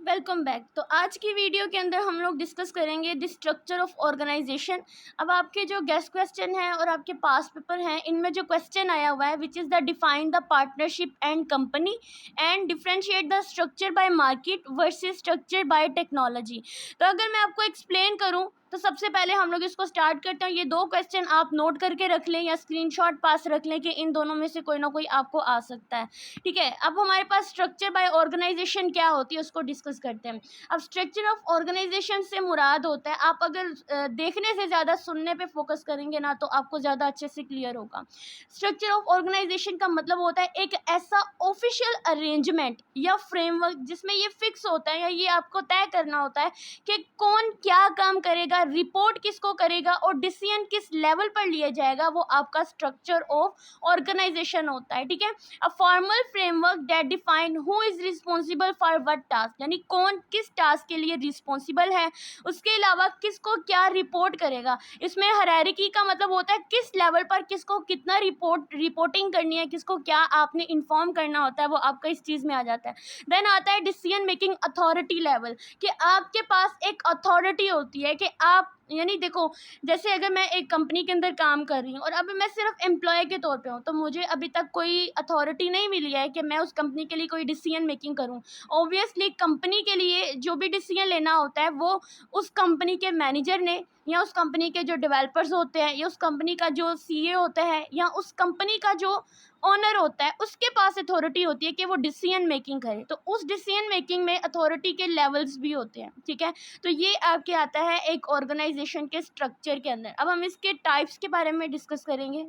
Welcome back. तो आज की वीडियो के अंदर हम लोग डिस्कस करेंगे द स्ट्रक्चर ऑफ ऑर्गेनाइजेशन। अब आपके जो गेस्ट क्वेश्चन हैं और आपके पास पेपर हैं, इनमें जो क्वेश्चन आया हुआ है which is the define the partnership and company and differentiate the structure bye market versus structure bye technology. तो अगर मैं आपको एक्सप्लेन करूँ तो सबसे पहले हम लोग इसको स्टार्ट करते हैं। ये दो क्वेश्चन आप नोट करके रख लें या स्क्रीनशॉट पास रख लें कि इन दोनों में से कोई ना कोई आपको आ सकता है। ठीक है, अब हमारे पास स्ट्रक्चर बाय ऑर्गेनाइजेशन क्या होती है उसको डिस्कस करते हैं। अब स्ट्रक्चर ऑफ ऑर्गेनाइजेशन से मुराद होता है, आप अगर देखने से ज़्यादा सुनने पे फोकस करेंगे ना तो आपको ज़्यादा अच्छे से क्लियर होगा। स्ट्रक्चर ऑफ ऑर्गेनाइजेशन का मतलब होता है एक ऐसा ऑफिशियल अरेंजमेंट या फ्रेमवर्क जिसमें ये फिक्स होता है या ये आपको तय करना होता है कि कौन क्या काम करेगा, रिपोर्ट किसको करेगा और डिसीजन किस लेवल पर लिया जाएगा, वो आपका स्ट्रक्चर ऑफ ऑर्गेनाइजेशन होता है। ठीक है, a formal framework that define who is responsible for what task, यानी कौन किस टास्क के लिए रिस्पॉन्सिबल है, उसके अलावा किसको क्या रिपोर्ट करेगा। इसमें हायरार्की का मतलब होता है किस लेवल पर किसको कितना रिपोर्टिंग करनी है, किसको क्या आपने इन्फॉर्म करना होता है, वो आपका इस चीज़ में आ जाता है। देन आता है डिसीजन मेकिंग अथॉरिटी लेवल, कि आपके पास एक अथॉरिटी होती है कि आप, यानी देखो, जैसे अगर मैं एक कंपनी के अंदर काम कर रही हूँ और अब मैं सिर्फ एम्प्लॉय के तौर पे हूँ तो मुझे अभी तक कोई अथॉरिटी नहीं मिली है कि मैं उस कंपनी के लिए कोई डिसीजन मेकिंग करूँ। ऑब्वियसली कंपनी के लिए जो भी डिसीजन लेना होता है वो उस कंपनी के मैनेजर ने या उस कंपनी के जो डेवलपर्स होते हैं या उस कंपनी का जो सीईओ होता है या उस कंपनी का जो ओनर होता है उसके पास अथॉरिटी होती है कि वो डिसीजन मेकिंग करे। तो उस डिसीजन मेकिंग में अथॉरिटी के लेवल्स भी होते हैं। ठीक है, तो ये आपके आता है एक ऑर्गेनाइजेशन के स्ट्रक्चर के अंदर। अब हम इसके टाइप्स के बारे में डिस्कस करेंगे।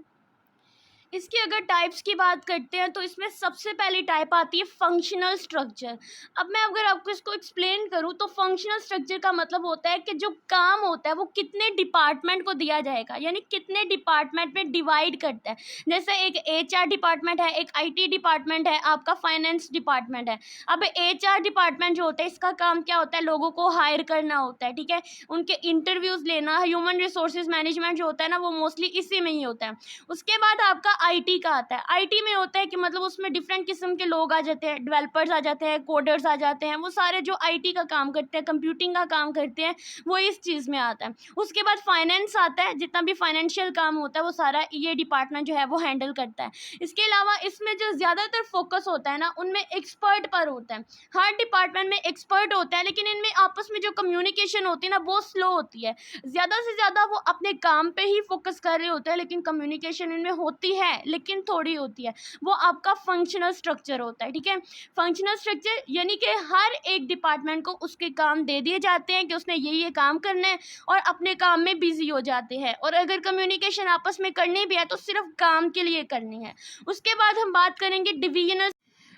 इसकी अगर टाइप्स की बात करते हैं तो इसमें सबसे पहली टाइप आती है फंक्शनल स्ट्रक्चर। अब मैं अगर आपको इसको एक्सप्लेन करूँ तो फंक्शनल स्ट्रक्चर का मतलब होता है कि जो काम होता है वो कितने डिपार्टमेंट को दिया जाएगा, यानी कितने डिपार्टमेंट में डिवाइड करता है। जैसे एक एचआर डिपार्टमेंट है, एक आईटी डिपार्टमेंट है, आपका फाइनेंस डिपार्टमेंट है। अब एचआर डिपार्टमेंट जो होता है इसका काम क्या होता है, लोगों को हायर करना होता है। ठीक है, उनके इंटरव्यूज़ लेना, ह्यूमन रिसोर्सेज मैनेजमेंट जो होता है ना वो मोस्टली इसी में ही होता है। उसके बाद आपका आईटी का आता है। आईटी में होता है कि मतलब उसमें डिफरेंट किस्म के लोग आ जाते हैं, डेवलपर्स आ जाते हैं, कोडर्स आ जाते हैं, वो सारे जो आईटी का काम करते हैं, कंप्यूटिंग का काम करते हैं, वो इस चीज़ में आता है। उसके बाद फाइनेंस आता है, जितना भी फाइनेंशियल काम होता है वो सारा ये डिपार्टमेंट जो है वो हैंडल करता है। इसके अलावा इसमें जो ज़्यादातर फोकस होता है ना उनमें एक्सपर्ट पर होता है। हर डिपार्टमेंट में एक्सपर्ट होता है लेकिन इनमें आपस में जो कम्युनिकेशन होती है ना वो स्लो होती है। ज़्यादा से ज़्यादा वो अपने काम पे ही फोकस कर रहे होते हैं लेकिन कम्युनिकेशन इनमें होती है लेकिन थोड़ी होती है। वो आपका फंक्शनल स्ट्रक्चर होता है। ठीक है, फंक्शनल स्ट्रक्चर यानी कि हर एक डिपार्टमेंट को उसके काम दे दिए जाते हैं कि उसने ये काम करना है और अपने काम में बिजी हो जाते हैं, और अगर कम्युनिकेशन आपस में करनी भी है तो सिर्फ काम के लिए करनी है। उसके बाद हम बात करेंगे डिवीजनल।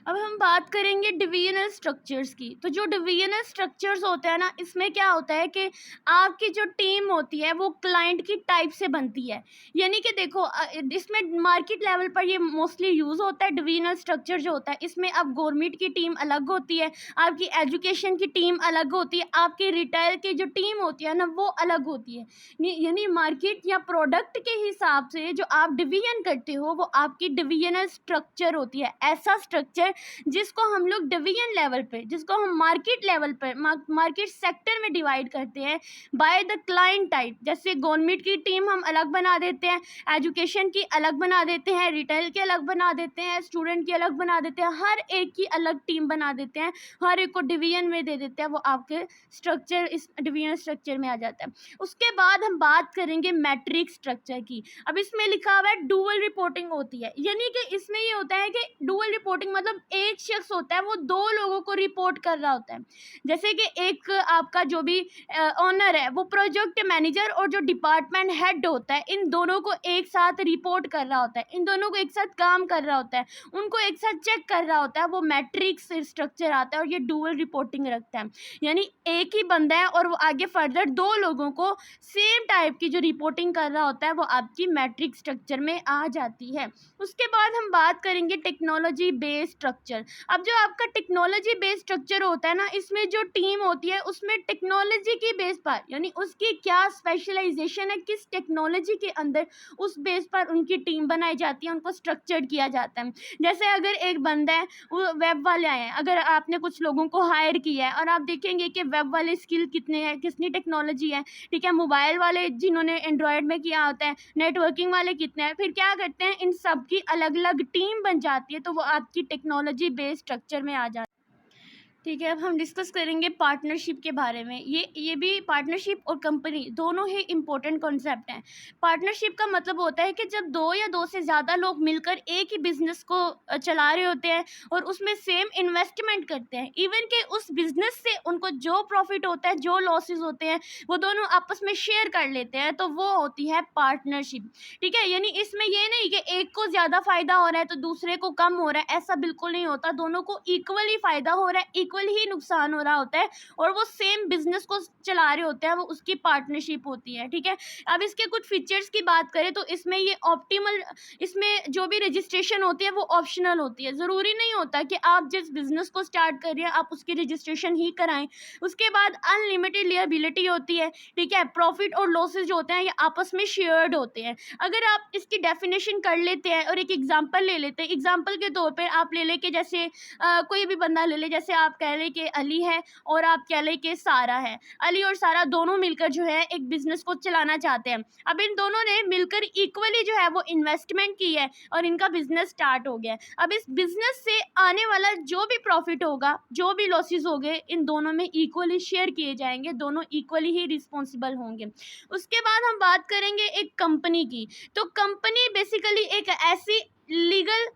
अब हम बात करेंगे डिवीजनल स्ट्रक्चर्स की। तो जो डिवीजनल स्ट्रक्चर्स होते हैं ना इसमें क्या होता है कि आपकी जो टीम होती है वो क्लाइंट की टाइप से बनती है। यानी कि देखो इसमें मार्केट लेवल पर ये मोस्टली यूज़ होता है। डिवीजनल स्ट्रक्चर जो होता है इसमें अब गवर्नमेंट की टीम अलग होती है, आपकी एजुकेशन की टीम अलग होती है, आपकी रिटेल की जो टीम होती है ना वो अलग होती है। यानी मार्केट या प्रोडक्ट के हिसाब से जो आप डिवीजन करते हो वो आपकी डिवीजनल स्ट्रक्चर होती है। ऐसा स्ट्रक्चर जिसको हम लोग डिवीजन लेवल पे, जिसको हम मार्केट लेवल पर मार्केट सेक्टर में डिवाइड करते हैं बाय द क्लाइंट टाइप। जैसे गवर्नमेंट की टीम हम अलग बना देते हैं, एजुकेशन की अलग बना देते हैं, रिटेल की अलग बना देते हैं, स्टूडेंट की अलग बना देते हैं, हर एक की अलग टीम बना देते हैं, हर एक को डिवीजन में दे देते हैं। वो आपके स्ट्रक्चर इस डिवीजन स्ट्रक्चर में आ जाता है। उसके बाद हम बात करेंगे मैट्रिक्स स्ट्रक्चर की। अब इसमें लिखा हुआ है डुअल रिपोर्टिंग होती है, यानी कि इसमें ये होता है कि डुअल रिपोर्टिंग मतलब एक शख्स होता है वो दो लोगों को रिपोर्ट कर रहा होता है। जैसे कि एक आपका जो भी ओनर है वो प्रोजेक्ट मैनेजर और जो डिपार्टमेंट हेड होता है इन दोनों को एक साथ रिपोर्ट कर रहा होता है, इन दोनों को एक साथ काम कर रहा होता है, उनको एक साथ चेक कर रहा होता है। वो मैट्रिक्स स्ट्रक्चर आता है और ये डुअल रिपोर्टिंग रखता है। यानी एक ही बंदा है और वो आगे फर्दर दो लोगों को सेम टाइप की जो रिपोर्टिंग कर रहा होता है वो आपकी मैट्रिक्स स्ट्रक्चर में आ जाती है। उसके बाद हम बात करेंगे टेक्नोलॉजी बेस्ड स्ट्रक्चर। अब जो आपका टेक्नोलॉजी बेस्ड स्ट्रक्चर होता है ना, इसमें जो टीम होती है उसमें टेक्नोलॉजी की बेस पर, यानी उसकी क्या स्पेशलाइजेशन है, किस टेक्नोलॉजी के अंदर, उस बेस पर उनकी टीम बनाई जाती है, उनको स्ट्रक्चर्ड किया जाता है। जैसे अगर एक बंदा है, वो वेब वाले आए हैं, अगर आपने कुछ लोगों को हायर किया है और आप देखेंगे कि वेब वाले स्किल कितने हैं, कितनी टेक्नोलॉजी है, ठीक है, मोबाइल वाले जिन्होंने एंड्रॉयड में किया होता है, नेटवर्किंग वाले कितने हैं, फिर क्या करते हैं, इन सब की अलग अलग टीम बन जाती है, तो वो आपकी टेक्नोलॉजी बेस्ड स्ट्रक्चर में आ जाती है। ठीक है, अब हम डिस्कस करेंगे पार्टनरशिप के बारे में। ये भी पार्टनरशिप और कंपनी दोनों ही इम्पोर्टेंट कॉन्सेप्ट हैं। पार्टनरशिप का मतलब होता है कि जब दो या दो से ज़्यादा लोग मिलकर एक ही बिजनेस को चला रहे होते हैं और उसमें सेम इन्वेस्टमेंट करते हैं, इवन कि उस बिजनेस से उनको जो प्रॉफिट होता है, जो लॉसेस होते हैं, वो दोनों आपस में शेयर कर लेते हैं, तो वो होती है पार्टनरशिप। ठीक है, यानी इसमें ये नहीं कि एक को ज़्यादा फ़ायदा हो रहा है तो दूसरे को कम हो रहा है, ऐसा बिल्कुल नहीं होता। दोनों को इक्वली फ़ायदा हो रहा है, इक्वल ही नुकसान हो रहा होता है, और वो सेम बिजनेस को चला रहे होते हैं, वो उसकी पार्टनरशिप होती है। ठीक है, अब इसके कुछ फीचर्स की बात करें तो इसमें ये ऑप्टिमल, इसमें जो भी रजिस्ट्रेशन होती है वो ऑप्शनल होती है। ज़रूरी नहीं होता कि आप जिस बिजनेस को स्टार्ट कर रहे हैं आप उसकी रजिस्ट्रेशन ही कराएं। उसके बाद अनलिमिटेड लिएबिलिटी होती है। ठीक है, प्रॉफिट और लॉसेज जो होते हैं ये आपस में शेयर्ड होते हैं। अगर आप इसकी डेफिनेशन कर लेते हैं और एक एग्जांपल ले लेते हैं, एग्जांपल के तौर पर आप ले लें कि जैसे कोई भी बंदा ले ले, जैसे आप कह लें कि अली है और आप कह लें कि सारा है। अली और सारा दोनों मिलकर जो है एक बिजनेस को चलाना चाहते हैं। अब इन दोनों ने मिलकर इक्वली जो है वो इन्वेस्टमेंट की है और इनका बिजनेस स्टार्ट हो गया है। अब इस बिजनेस से आने वाला जो भी प्रॉफिट होगा, जो भी लॉसेस होंगे, इन दोनों में इक्वली शेयर किए जाएंगे, दोनों इक्वली ही रिस्पॉन्सिबल होंगे। उसके बाद हम बात करेंगे एक कंपनी की। तो कंपनी बेसिकली एक ऐसी लीगल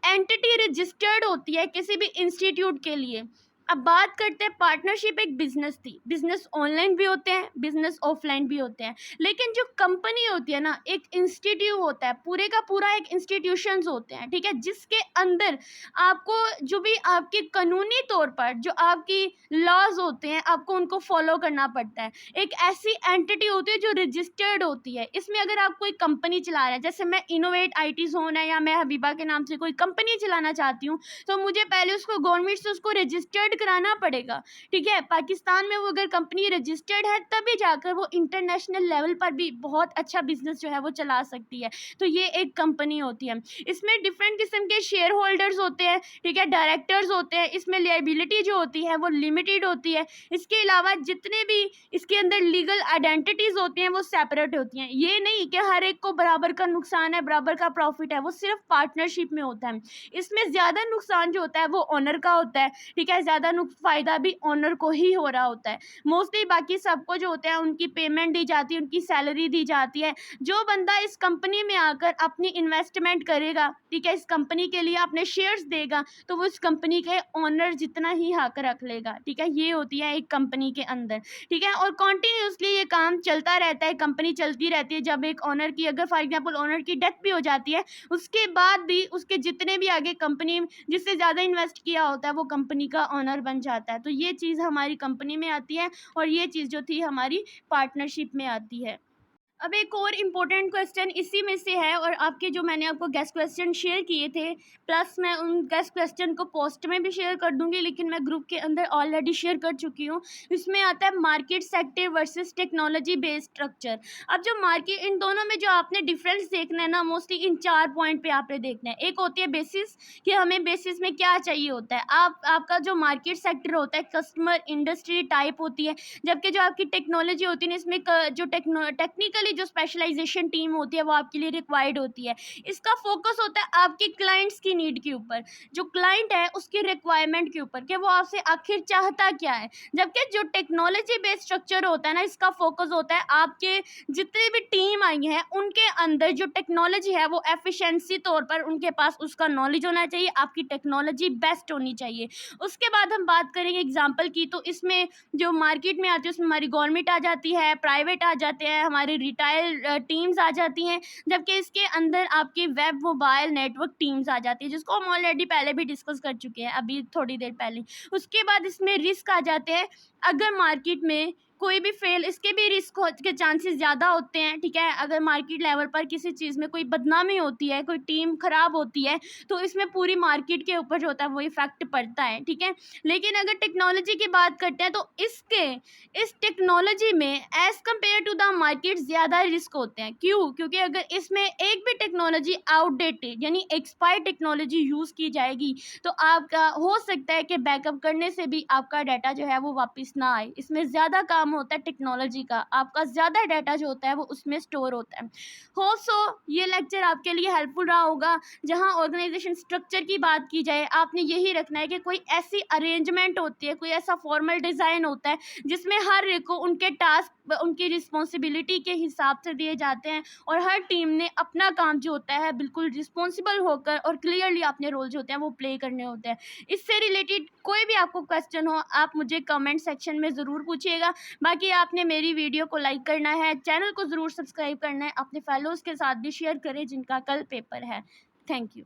एंटिटी रजिस्टर्ड होती है किसी भी इंस्टीट्यूट के लिए। अब बात करते हैं पार्टनरशिप, एक बिजनेस थी। बिजनेस ऑनलाइन भी होते हैं, बिजनेस ऑफलाइन भी होते हैं, लेकिन जो कंपनी होती है ना, एक इंस्टीट्यूट होता है, पूरे का पूरा एक इंस्टीट्यूशंस होते हैं। ठीक है, जिसके अंदर आपको जो भी आपके कानूनी तौर पर जो आपकी लॉज होते हैं आपको उनको फॉलो करना पड़ता है। एक ऐसी एंटिटी होती है जो रजिस्टर्ड होती है। इसमें अगर आप कोई कंपनी चला रहे हैं, जैसे मैं इनोवेट IT जोन है या मैं हबीबा के नाम से कोई कंपनी चलाना चाहती हूँ, तो मुझे पहले उसको गवर्नमेंट से उसको रजिस्टर्ड कराना पड़ेगा। ठीक है, पाकिस्तान में वो अगर कंपनी रजिस्टर्ड है तभी जाकर वो इंटरनेशनल लेवल पर भी बहुत अच्छा बिजनेस जो है वो चला सकती है। तो ये एक कंपनी होती है। इसमें डिफरेंट किस्म के शेयर होल्डर्स होते हैं। ठीक है, डायरेक्टर्स होते हैं। इसमें लायबिलिटी जो होती है वो लिमिटेड होती है। इसके अलावा जितने भी इसके अंदर लीगल आइडेंटिटीज होती हैं वो सेपरेट होती हैं। ये नहीं कि हर एक को बराबर का नुकसान है, बराबर का प्रॉफिट है, वो सिर्फ पार्टनरशिप में होता है। इसमें ज़्यादा नुकसान जो होता है वो ओनर का होता है। ठीक है, ज़्यादा फ़ायदा भी ओनर को ही हो रहा होता है। मोस्टली बाकी सबको जो होता है उनकी पेमेंट दी जाती है, उनकी सैलरी दी जाती है। जो बंदा इस कंपनी में आकर अपनी इन्वेस्टमेंट करेगा, ठीक है, इस कंपनी के लिए अपने शेयर्स देगा, तो वो इस कंपनी के ओनर जितना ही हक रख लेगा। ठीक है, ये होती है एक कंपनी के अंदर। ठीक है, और कॉन्टीन्यूसली ये काम चलता रहता है, कंपनी चलती रहती है। जब एक ओनर की, अगर फॉर एग्जाम्पल ओनर की डेथ भी हो जाती है, उसके बाद भी उसके जितने भी आगे कंपनी जिससे ज़्यादा इन्वेस्ट किया होता है वो कंपनी का ओनर बन जाता है। तो ये चीज़ हमारी कंपनी में आती है और ये चीज़ जो थी हमारी पार्टनरशिप में आती है। अब एक और इम्पोर्टेंट क्वेश्चन इसी में से है, और आपके जो मैंने आपको गेस्ट क्वेश्चन शेयर किए थे, प्लस मैं उन गेस्ट क्वेश्चन को पोस्ट में भी शेयर कर दूंगी, लेकिन मैं ग्रुप के अंदर ऑलरेडी शेयर कर चुकी हूँ। इसमें आता है market sector versus technology based structure. अब जो मार्केट, इन दोनों में जो आपने डिफरेंस देखना है ना, मोस्टली इन 4 पॉइंट पे आपने देखना है। एक होती है बेसिस, कि हमें बेसिस में क्या चाहिए होता है। आपका जो मार्केट सेक्टर होता है कस्टमर इंडस्ट्री टाइप होती है, जबकि जो आपकी टेक्नोलॉजी होती है इसमें जो टेक्निकली जो स्पेशलाइजेशन टीम होती है वो आपके लिए रिक्वायर्ड होती है। इसका फोकस होता है आपके क्लाइंट्स की नीड के ऊपर, जो क्लाइंट है उसकी रिक्वायरमेंट के ऊपर, कि वो आपसे आखिर चाहता क्या है। जबकि जो टेक्नोलॉजी बेस्ड स्ट्रक्चर होता है ना, इसका फोकस होता है आपके जितने भी टीम आई हैं उनके अंदर जो टेक्नोलॉजी है वो एफिशिएंसी तौर पर उनके पास उसका नॉलेज होना चाहिए, आपकी टेक्नोलॉजी बेस्ट होनी चाहिए। उसके बाद हम बात करेंगे एग्जाम्पल की, तो इसमें जो मार्केट में आती है उसमें हमारी गवर्नमेंट आ जाती है, प्राइवेट आ जाते हैं, हमारे रिटायल टीम्स आ जाती हैं, जबकि इसके अंदर आपकी वेब मोबाइल नेटवर्क टीम्स आ जाती है, जिसको हम ऑलरेडी पहले भी डिस्कस कर चुके हैं अभी थोड़ी देर पहले। उसके बाद इसमें रिस्क आ जाते हैं। अगर मार्केट में कोई भी फेल, इसके भी रिस्क के चांसेस ज़्यादा होते हैं, ठीक है। अगर मार्केट लेवल पर किसी चीज़ में कोई बदनामी होती है, कोई टीम खराब होती है, तो इसमें पूरी मार्केट के ऊपर जो होता है वो इफेक्ट पड़ता है, ठीक है। लेकिन अगर टेक्नोलॉजी की बात करते हैं तो इस टेक्नोलॉजी में as compare to the market ज़्यादा रिस्क होते हैं। क्यों? क्योंकि अगर इसमें एक भी टेक्नोलॉजी आउटडेटेड यानी एक्सपायर टेक्नोलॉजी यूज़ की जाएगी तो आपका हो सकता है कि बैकअप करने से भी आपका डाटा जो है वो वापस ना आए। इसमें ज़्यादा काम होता है टेक्नोलॉजी का, आपका ज़्यादा डाटा जो होता है वो उसमें स्टोर होता है। होप सो ये लेक्चर आपके लिए हेल्पफुल रहा होगा। जहाँ ऑर्गेनाइजेशन स्ट्रक्चर की बात की जाए, आपने यही रखना है कि कोई ऐसी अरेंजमेंट होती है, कोई ऐसा फॉर्मल डिज़ाइन होता है जिसमें हर एक को उनके टास्क, उनकी रिस्पॉन्सिबिलिटी के हिसाब से दिए जाते हैं और हर टीम ने अपना काम जो होता है बिल्कुल रिस्पॉन्सिबल होकर और क्लियरली अपने रोल जो होते हैं वो प्ले करने होते हैं। इससे रिलेटेड कोई भी आपको क्वेश्चन हो, आप मुझे कमेंट सेक्शन में ज़रूर पूछिएगा। बाकी आपने मेरी वीडियो को लाइक करना है, चैनल को ज़रूर सब्सक्राइब करना है, अपने फेलोज़ के साथ भी शेयर करें जिनका कल पेपर है। Thank you.